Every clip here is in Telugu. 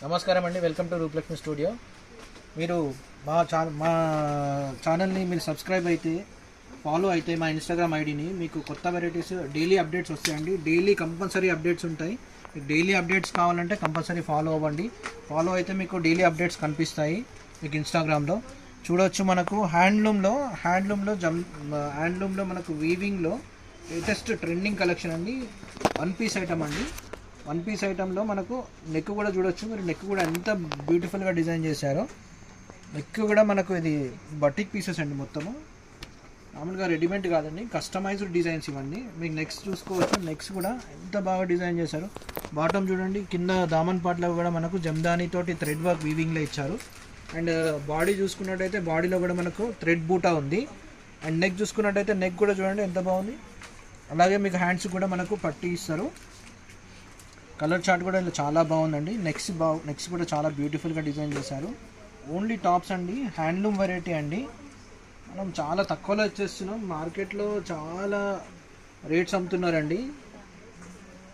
నమస్కారం అండి, వెల్కమ్ టు రూపలక్ష్మి స్టూడియో. మీరు మా ఛానల్ని మీరు సబ్స్క్రైబ్ అయితే, ఫాలో అయితే మా ఇన్స్టాగ్రామ్ ఐడిని, మీకు కొత్త వెరైటీస్ డైలీ అప్డేట్స్ వస్తాయండి. డైలీ కంపల్సరీ అప్డేట్స్ ఉంటాయి. మీకు డైలీ అప్డేట్స్ కావాలంటే కంపల్సరీ ఫాలో అవ్వండి. ఫాలో అయితే మీకు డైలీ అప్డేట్స్ కనిపిస్తాయి మీకు ఇన్స్టాగ్రామ్లో. చూడవచ్చు, మనకు హ్యాండ్లూమ్లో మనకు వీవింగ్లో లేటెస్ట్ ట్రెండింగ్ కలెక్షన్ అండి. వన్ పీస్ ఐటమ్ అండి. వన్ పీస్ ఐటెంలో మనకు నెక్ కూడా చూడొచ్చు. మీరు నెక్ కూడా ఎంత బ్యూటిఫుల్గా డిజైన్ చేశారో. నెక్ కూడా మనకు ఇది బటిక్ పీసెస్ అండి. మొత్తము మామూలుగా రెడీమేడ్ కాదండి, కస్టమైజ్డ్ డిజైన్స్ ఇవన్నీ. మీకు నెక్స్ చూసుకోవచ్చు, నెక్స్ కూడా ఎంత బాగా డిజైన్ చేశారు. బాటమ్ చూడండి, కింద దామన్ పార్ట్లో కూడా మనకు జమ్దానీ తోటి థ్రెడ్ వర్క్ వీవింగ్లో ఇచ్చారు. అండ్ బాడీ చూసుకున్నట్టయితే బాడీలో కూడా మనకు థ్రెడ్ బూటా ఉంది. అండ్ నెక్ చూసుకున్నట్టయితే నెక్ కూడా చూడండి ఎంత బాగుంది. అలాగే మీకు హ్యాండ్స్ కూడా మనకు పట్టి ఇస్తారు. కలర్ చార్ట్ కూడా ఇలా చాలా బాగుందండి. నెక్స్ట్ కూడా చాలా బ్యూటిఫుల్గా డిజైన్ చేశారు. ఓన్లీ టాప్స్ అండి, హ్యాండ్లూమ్ వెరైటీ అండి. మనం చాలా తక్కువలో ఇచ్చేస్తున్నాం. మార్కెట్లో చాలా రేట్స్ అమ్ముతున్నారండి.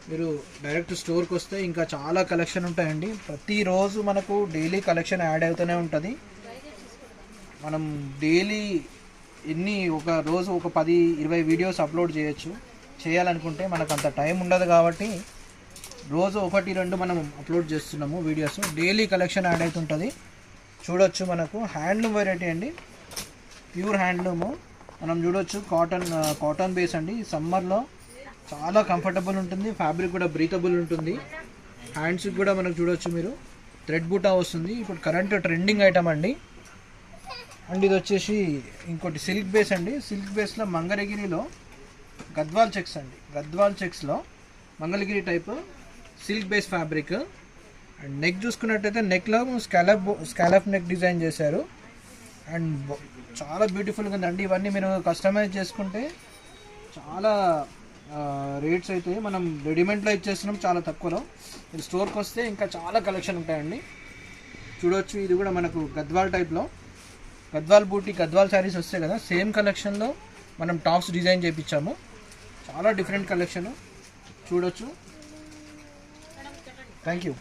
మీరు డైరెక్ట్ స్టోర్కి వస్తే ఇంకా చాలా కలెక్షన్ ఉంటాయండి. ప్రతిరోజు మనకు డైలీ కలెక్షన్ యాడ్ అవుతూనే ఉంటుంది. మనం డైలీ ఒక రోజు ఒక 10-20 వీడియోస్ అప్లోడ్ చేయాలనుకుంటే మనకు అంత టైం ఉండదు. కాబట్టి రోజు 1-2 మనం అప్లోడ్ చేస్తున్నాము వీడియోస్. డైలీ కలెక్షన్ యాడ్ అవుతుంటుంది. చూడొచ్చు, మనకు హ్యాండ్లూమ్ వెరైటీ అండి, ప్యూర్ హ్యాండ్లూము. మనం చూడొచ్చు, కాటన్ బేస్ అండి. సమ్మర్లో చాలా కంఫర్టబుల్ ఉంటుంది. ఫ్యాబ్రిక్ కూడా బ్రీతబుల్ ఉంటుంది. హ్యాండ్స్కి కూడా మనకు చూడొచ్చు, మీరు థ్రెడ్ బూటా వస్తుంది. ఇప్పుడు కరెంట్ ట్రెండింగ్ ఐటమ్ అండి. అండ్ ఇది వచ్చేసి ఇంకోటి సిల్క్ బేస్ అండి. సిల్క్ బేస్లో మంగళగిరిలో గద్వాల్ చెక్స్ అండి. గద్వాల్ చెక్స్లో Mangalagiri type silk base fabric. And neck చూసుకున్నట్టయితే నెక్లో స్కాలప్ నెక్ డిజైన్ చేశారు. అండ్ చాలా బ్యూటిఫుల్గా ఉందండి. ఇవన్నీ మీరు కస్టమైజ్ చేసుకుంటే చాలా రేట్స్ అయితే మనం రెడీమేడ్లో ఇచ్చేస్తున్నాం చాలా తక్కువలో. మీరు స్టోర్కి వస్తే ఇంకా చాలా కలెక్షన్ ఉంటాయండి. చూడవచ్చు, ఇది కూడా మనకు గద్వాల్ టైప్లో, గద్వాల్ బూటీ, గద్వాల్ శారీస్ వస్తాయి కదా, సేమ్ కలెక్షన్లో మనం టాప్స్ డిజైన్ చేయించాము. చాలా డిఫరెంట్ కలెక్షన్ చూడొచ్చు. Thank you.